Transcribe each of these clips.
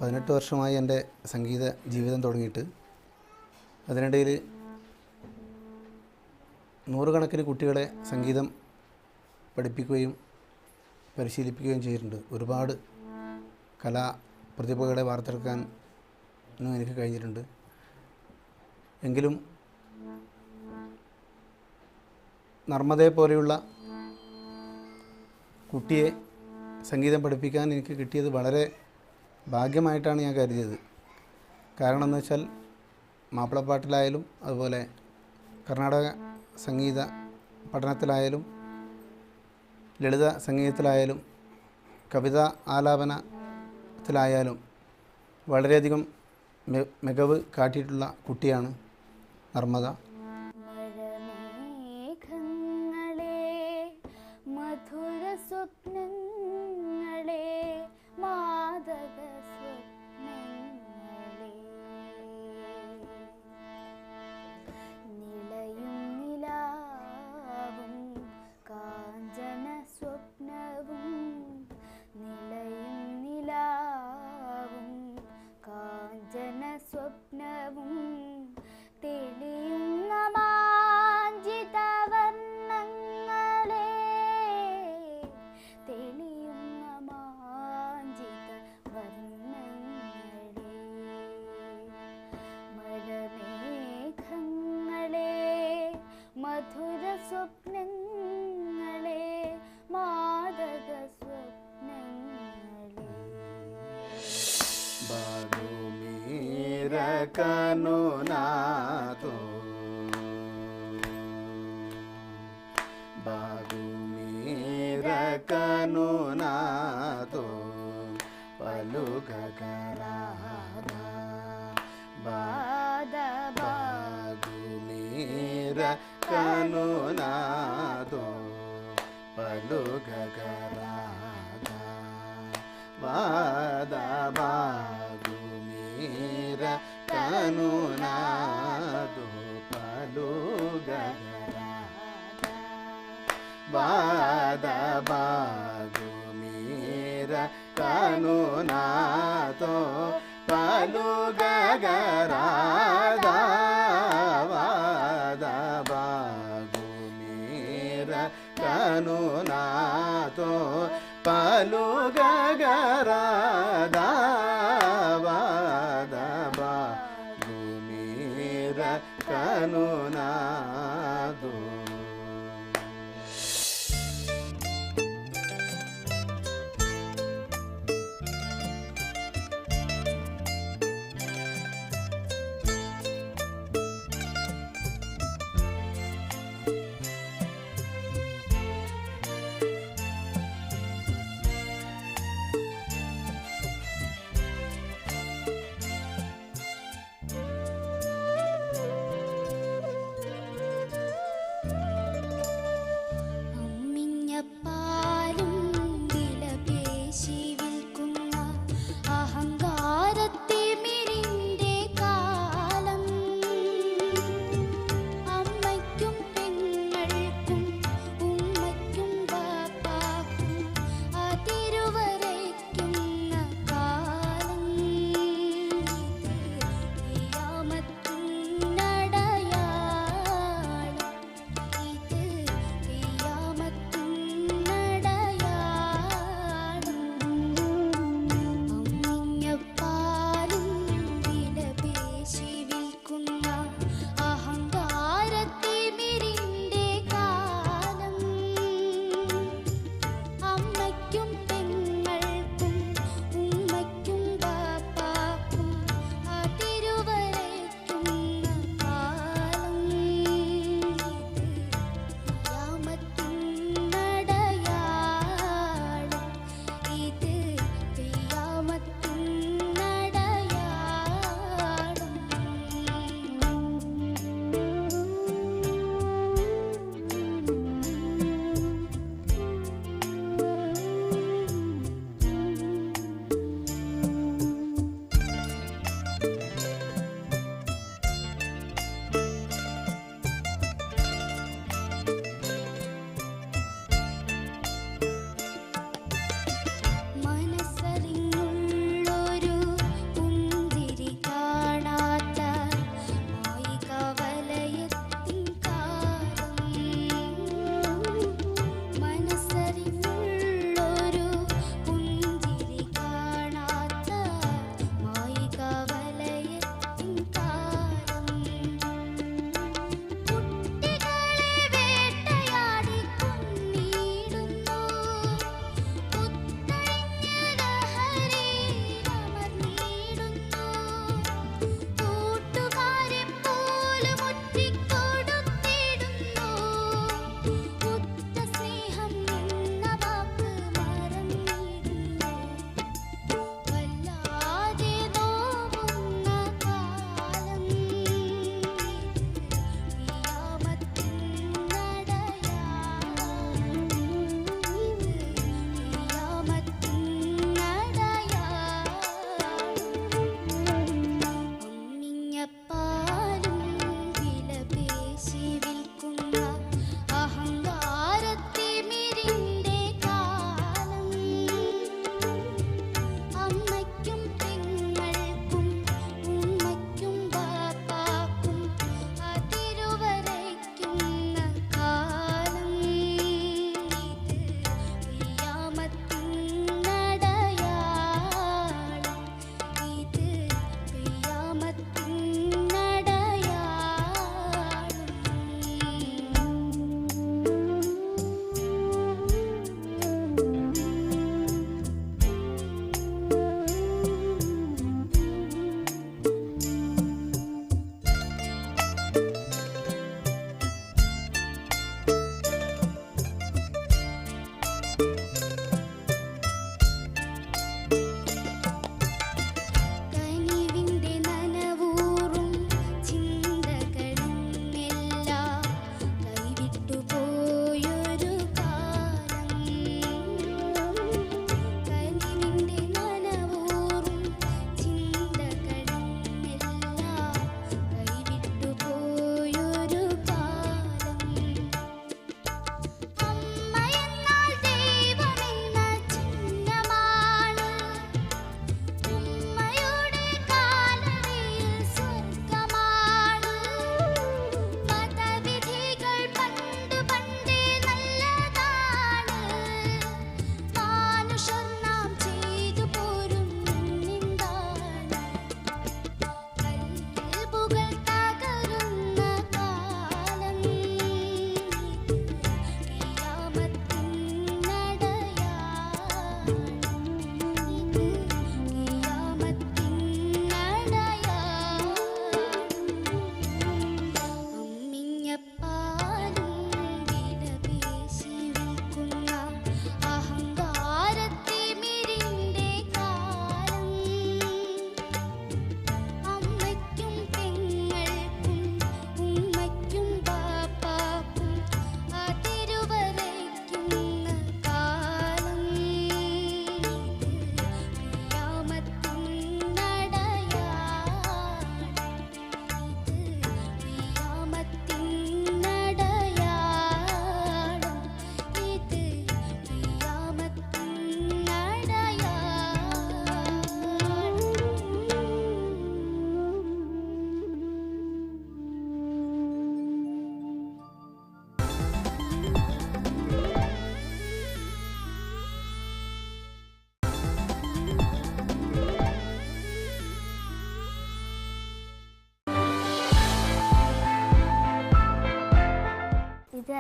18 വർഷമായി എൻ്റെ സംഗീത ജീവിതം തുടങ്ങിയിട്ട്. അതിനിടയിൽ നൂറുകണക്കിന് കുട്ടികളെ സംഗീതം പഠിപ്പിക്കുകയും പരിശീലിപ്പിക്കുകയും ചെയ്തിട്ടുണ്ട്. ഒരുപാട് കലാപ്രതിഭകളെ വാർത്തെടുക്കാനും എനിക്ക് കഴിഞ്ഞിട്ടുണ്ട്. എങ്കിലും നർമ്മദയെ പോലെയുള്ള കുട്ടിയെ സംഗീതം പഠിപ്പിക്കാൻ എനിക്ക് കിട്ടിയത് വളരെ ഭാഗ്യമായിട്ടാണ് ഞാൻ കരുതിയത്. കാരണം എന്ന് വെച്ചാൽ മാപ്പിളപ്പാട്ടിലായാലും അതുപോലെ കർണാടക സംഗീത പഠനത്തിലായാലും ലളിത സംഗീതത്തിലായാലും കവിത ആലാപനത്തിലായാലും വളരെയധികം മികവ് കാട്ടിയിട്ടുള്ള കുട്ടിയാണ് നർമ്മദ. മധുര സ്വപ്നങ്ങളെ മാദക സ്വപ്നങ്ങളെ നിളയും നിലാവും കാഞ്ചന സ്വപ്നവും നിളയും നിലാവും കാഞ്ചന സ്വപ്നവും തെളിയുന്ന മാഞ്ചിത വർണ്ണങ്ങളെ തെളിയുന്ന മാഞ്ചിത വർണ്ണങ്ങളെ മഴമേഘങ്ങളെ മധുര സ്വപ്നങ്ങളെ മാദക സ്വപ്നങ്ങളെ Baku മേര കനുനാഥോ Baku മേര കനുനാഥോ പലുഗരാധാ Baku മേര കനുനാഥോ പലുഗരാധാ Baku മേര കനുനാഥോ പലുഗരാധാ Baku മേര കനുനാഥോ പലുഗരാധാ Baku മേര കനുനാഥോ പലുഗരാധാ Baku മേര കനുനാഥോ.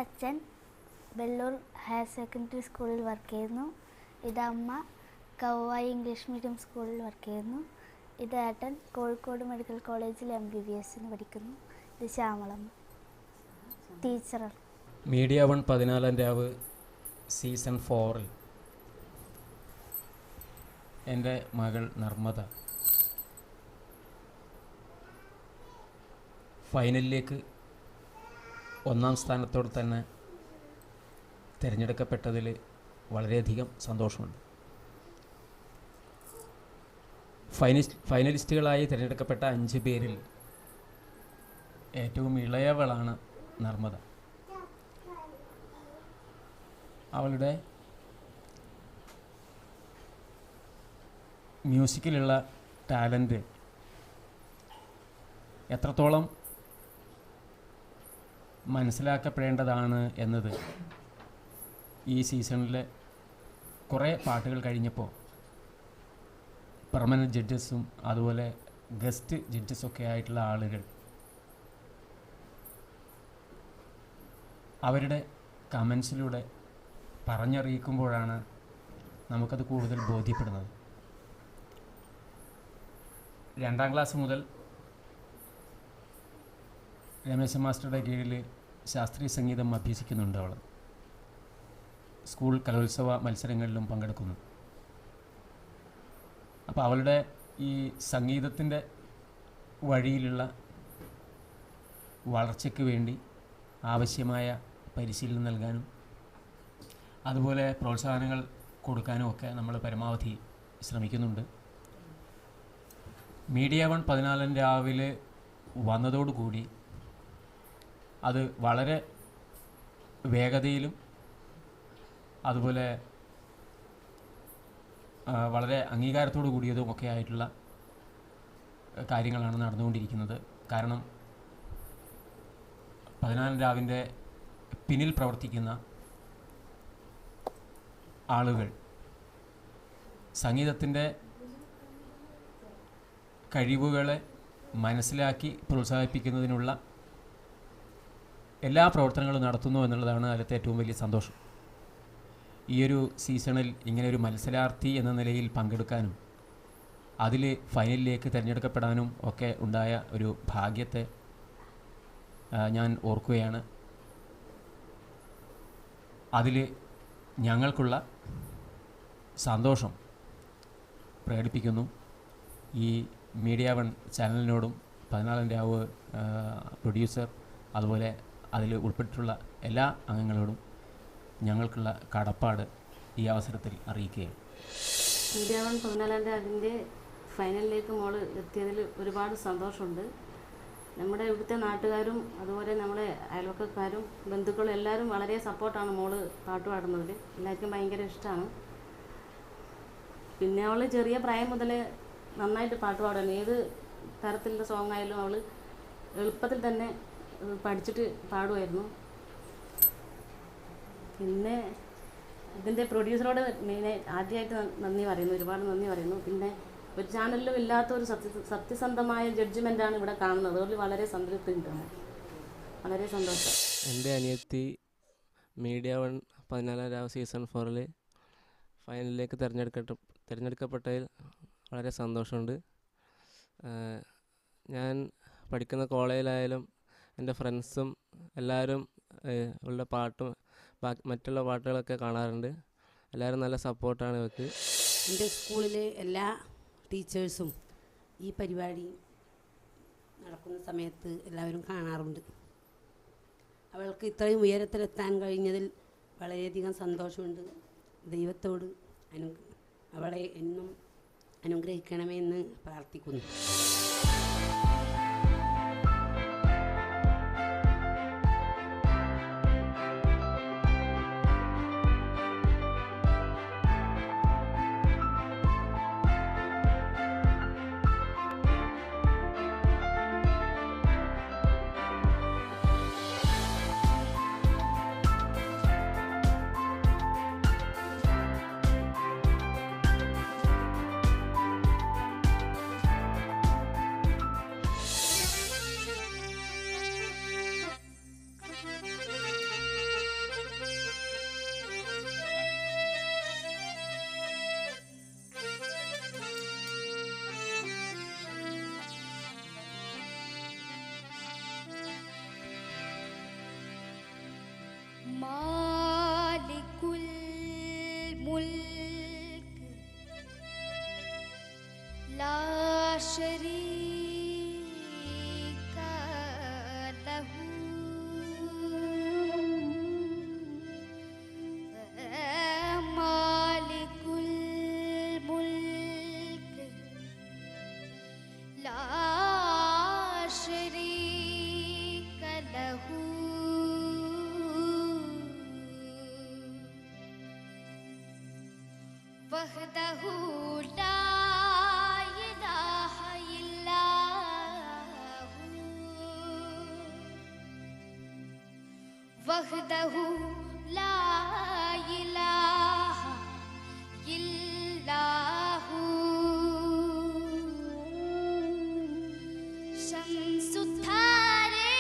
അച്ഛൻ വെള്ളൂർ ഹയർ സെക്കൻഡറി സ്കൂളിൽ വർക്ക് ചെയ്യുന്നു. ഇതമ്മ കൗവായി ഇംഗ്ലീഷ് മീഡിയം സ്കൂളിൽ വർക്ക് ചെയ്യുന്നു. ഇത് ഏട്ടൻ കോഴിക്കോട് മെഡിക്കൽ കോളേജിൽ MBBSന് പഠിക്കുന്നു. ഇത് ശ്യാമളമ്മ ടീച്ചറാണ്. മീഡിയ 1 14 രാവ് സീസൺ 4 എൻ്റെ മകൾ നർമ്മദ ഫൈനലിലേക്ക് 1ാം സ്ഥാനത്തോടെ തന്നെ തിരഞ്ഞെടുക്കപ്പെട്ടതിൽ വളരെയധികം സന്തോഷമുണ്ട്. ഫൈനലിസ്റ്റുകളായി തിരഞ്ഞെടുക്കപ്പെട്ട 5 പേരിൽ ഏറ്റവും ഇളയവളാണ് നർമ്മദ. അവളുടെ മ്യൂസിക്കിലുള്ള ടാലൻറ്റ് എത്രത്തോളം മനസ്സിലാക്കപ്പെടേണ്ടതാണ് എന്നത് ഈ സീസണിലെ കുറേ പാട്ടുകൾ കഴിഞ്ഞപ്പോൾ പെർമനൻറ്റ് ജഡ്ജസും അതുപോലെ ഗസ്റ്റ് ജഡ്ജസൊക്കെ ആയിട്ടുള്ള ആളുകൾ അവരുടെ കമൻസിലൂടെ പറഞ്ഞറിയിക്കുമ്പോഴാണ് നമുക്കത് കൂടുതൽ ബോധ്യപ്പെടുന്നത്. 2ാം ക്ലാസ് മുതൽ രമേശ മാസ്റ്ററുടെ കീഴിൽ ശാസ്ത്രീയ സംഗീതം അഭ്യസിക്കുന്നുണ്ട്. അവൾ സ്കൂൾ കലോത്സവ മത്സരങ്ങളിലും പങ്കെടുക്കുന്നു. അപ്പോൾ അവളുടെ ഈ സംഗീതത്തിൻ്റെ വഴിയിലുള്ള വളർച്ചയ്ക്ക് വേണ്ടി ആവശ്യമായ പരിശീലനം നൽകാനും അതുപോലെ പ്രോത്സാഹനങ്ങൾ കൊടുക്കാനും ഒക്കെ നമ്മൾ പരമാവധി ശ്രമിക്കുന്നുണ്ട്. മീഡിയ 1 14 രാവിലെ വന്നതോടുകൂടി അത് വളരെ വേഗതയിലും അതുപോലെ വളരെ അംഗീകാരത്തോടു കൂടിയതും ഒക്കെ ആയിട്ടുള്ള കാര്യങ്ങളാണ് നടന്നുകൊണ്ടിരിക്കുന്നത്. കാരണം 14 രാവിൻ്റെ പിന്നിൽ പ്രവർത്തിക്കുന്ന ആളുകൾ സംഗീതത്തിൻ്റെ കഴിവുകളെ മനസ്സിലാക്കി പ്രോത്സാഹിപ്പിക്കുന്നതിനുള്ള എല്ലാ പ്രവർത്തനങ്ങളും നടത്തുന്നു എന്നുള്ളതാണ് അതിലത്തെ ഏറ്റവും വലിയ സന്തോഷം. ഈയൊരു സീസണിൽ ഇങ്ങനെയൊരു മത്സരാർത്ഥി എന്ന നിലയിൽ പങ്കെടുക്കാനും അതിൽ ഫൈനലിലേക്ക് തിരഞ്ഞെടുക്കപ്പെടാനും ഒക്കെ ഉണ്ടായ ഒരു ഭാഗ്യത്തെ ഞാൻ ഓർക്കുകയാണ്. അതിൽ ഞങ്ങൾക്കുള്ള സന്തോഷം പ്രകടിപ്പിക്കുന്നു. ഈ മീഡിയ 1 ചാനലിനോടും 14 രാവ് പ്രൊഡ്യൂസർ അതുപോലെ അതിൽ ഉൾപ്പെട്ടിട്ടുള്ള എല്ലാ അംഗങ്ങളോടും ഞങ്ങൾക്കുള്ള കടപ്പാട് ഈ അവസരത്തിൽ അറിയിക്കുകയാണ്. മീഡിയ 1 14 രാവിൻ്റെ ഫൈനലിലേക്ക് മോള് എത്തിയതിൽ ഒരുപാട് സന്തോഷമുണ്ട്. നമ്മുടെ ഇവിടുത്തെ നാട്ടുകാരും അതുപോലെ നമ്മുടെ അയൽവക്കക്കാരും ബന്ധുക്കളും എല്ലാവരും വളരെ സപ്പോർട്ടാണ് മോള് പാട്ട് പാടുന്നതിൽ. എല്ലാവർക്കും ഭയങ്കര ഇഷ്ടമാണ്. പിന്നെ അവൾ ചെറിയ പ്രായം മുതൽ നന്നായിട്ട് പാട്ട് പാടുന്നു. ഏത് തരത്തിലുള്ള സോങ് ആയാലും അവൾ എളുപ്പത്തിൽ തന്നെ പഠിച്ചിട്ട് പാടുമായിരുന്നു. പിന്നെ ഇതിൻ്റെ പ്രൊഡ്യൂസറോട് ആദ്യമായിട്ട് നന്ദി പറയുന്നു, ഒരുപാട് നന്ദി പറയുന്നു. പിന്നെ ഒരു ചാനലിലും ഇല്ലാത്ത ഒരു സത്യസന്ധമായ ജഡ്ജ്മെൻ്റാണ് ഇവിടെ കാണുന്നത്. അതുകൊണ്ട് വളരെ സംതൃപ്തി ഉണ്ട്, വളരെ സന്തോഷം. എൻ്റെ അനിയത്തി മീഡിയ 1 14 രാവ് സീസൺ 4 ഫൈനലിലേക്ക് തിരഞ്ഞെടുക്കപ്പെട്ടതിൽ വളരെ സന്തോഷമുണ്ട്. ഞാൻ പഠിക്കുന്ന കോളേജിലായാലും എൻ്റെ ഫ്രണ്ട്സും എല്ലാവരും ഉള്ള പാട്ടും മറ്റുള്ള പാട്ടുകളൊക്കെ കാണാറുണ്ട്. എല്ലാവരും നല്ല സപ്പോർട്ടാണ് ഇവർക്ക്. എൻ്റെ സ്കൂളിലെ എല്ലാ ടീച്ചേഴ്സും ഈ പരിപാടി നടക്കുന്ന സമയത്ത് എല്ലാവരും കാണാറുണ്ട്. അവൾക്ക് ഇത്രയും ഉയരത്തിലെത്താൻ കഴിഞ്ഞതിൽ വളരെയധികം സന്തോഷമുണ്ട്. ദൈവത്തോട് അവളെ എന്നും അനുഗ്രഹിക്കണമെന്ന് പ്രാർത്ഥിക്കുന്നു. മാലികുൽ മുൽക്ക് ലാ ശരീക ലഹു മാലികുൽ മുൽക്ക് ലാ ശരീക ലഹു വഹ്ദഹു ലാ ഇലാഹ ഇല്ലാഹു വഹ്ദഹു ലാ ഇലാഹ ഇല്ലാഹു ശംസുദ്ധാരേ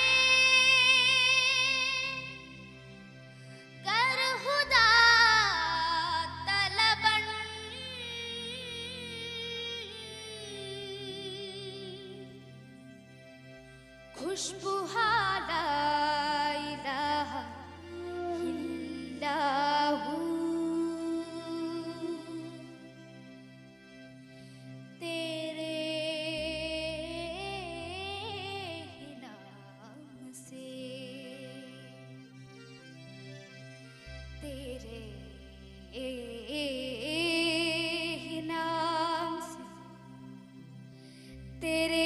गर खुदा तलबन खुशबू ला इलाहा इल्लाहु तेरे ही नाम से तेरे ही नाम से तेरे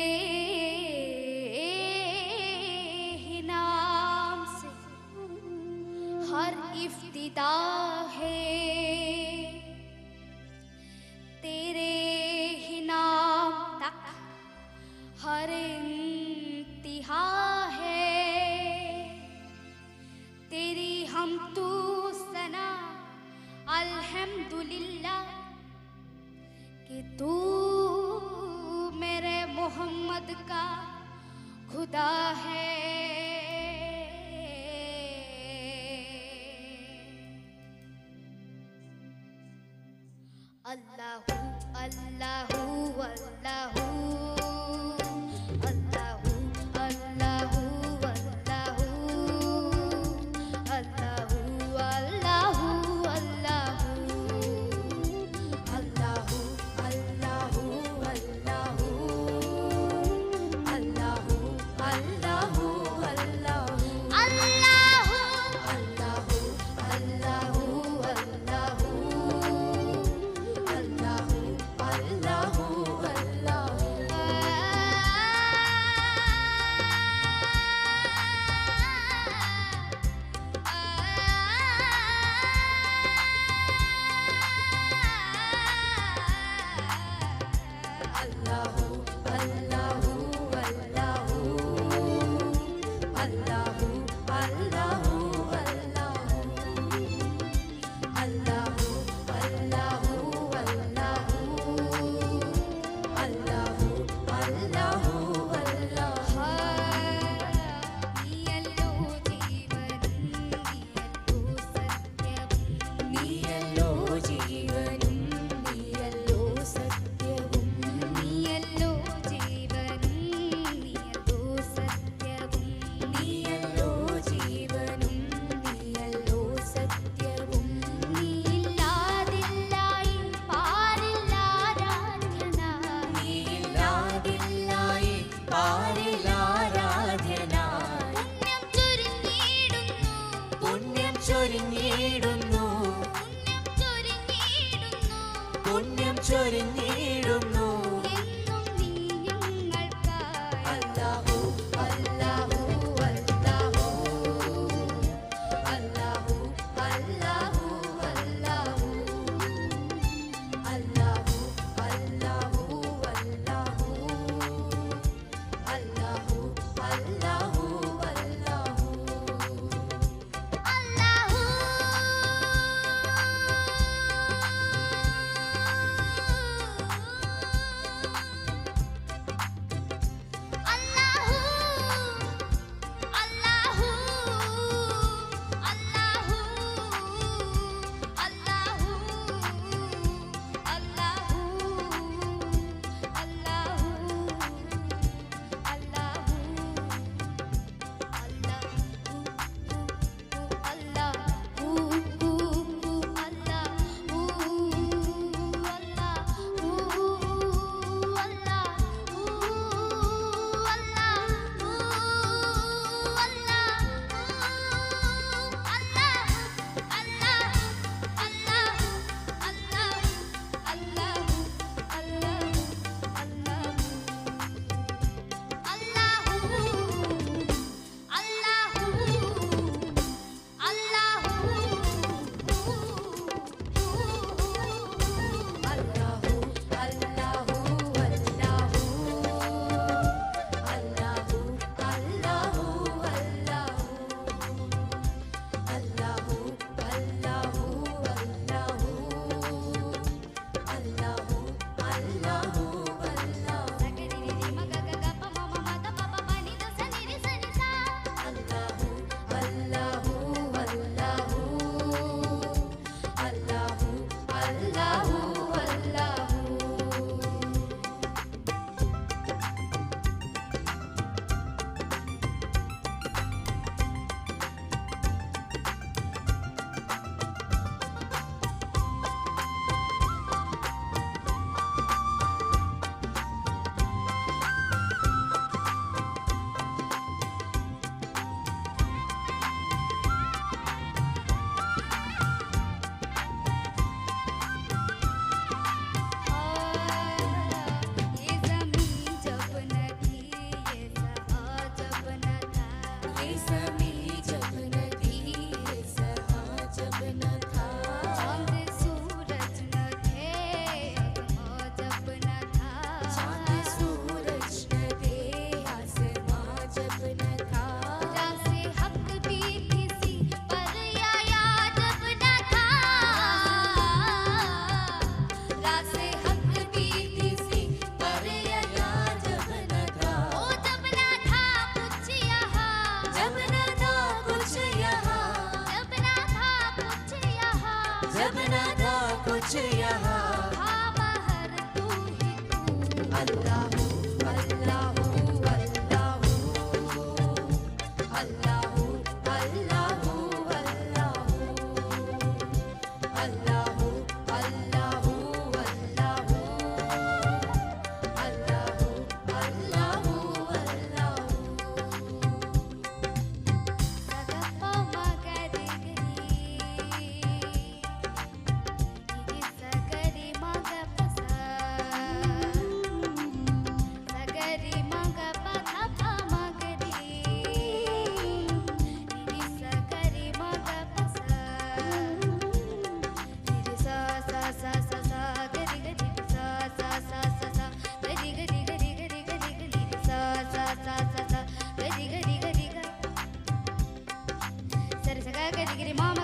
ही नाम से हर इफ्तिदा है तेरे ही नाम तक हर इंतहा है तेरी हम तू सना अल्हम्दुलिल्लाह कि तू मेरे मोहम्मद का खुदा है अल्लाहु अल्लाहु अल्लाहु अल्लाहु अल्लाहु अल्लाहु अल्लाहु अल्लाहु अल्लाहु अल्लाहु अल्लाहु अल्लाहु अल्लाहु अल्लाहु अल्लाहु अल्लाहु अल्लाहु अल्लाहु ചൊരിഞ്ഞിടുന്നു എന്നും നീ ഞങ്ങൾക്കായി അല്ലാഹു അല്ലാഹു അല്ലാഹു അല്ലാഹു അല്ലാഹു അല്ലാഹു അല്ലാഹു അല്ലാഹു അല്ലാഹു അല്ലാഹു അല്ലാഹു जब न था कुछ यहाँ हाँ बाहर तू ही तू अल्लाहू अल्लाहू अल्लाहू अल्लाहू अल्लाहू अल्लाहू अल्लाहू अल्लाहू अल्लाहू अल्लाहू अल्लाहू सगपा मगरी इदी सगरी मगपसा सगरी मगपथा मगरी इदी सगरी मगपसा इदी सा सा सा सा सा गरी गरी सा सा सा सा सा गरी गरी गरी गरी गरी गरी सा सा सा सा सा गरी गरी गरी सर सगा गरी गरी मामा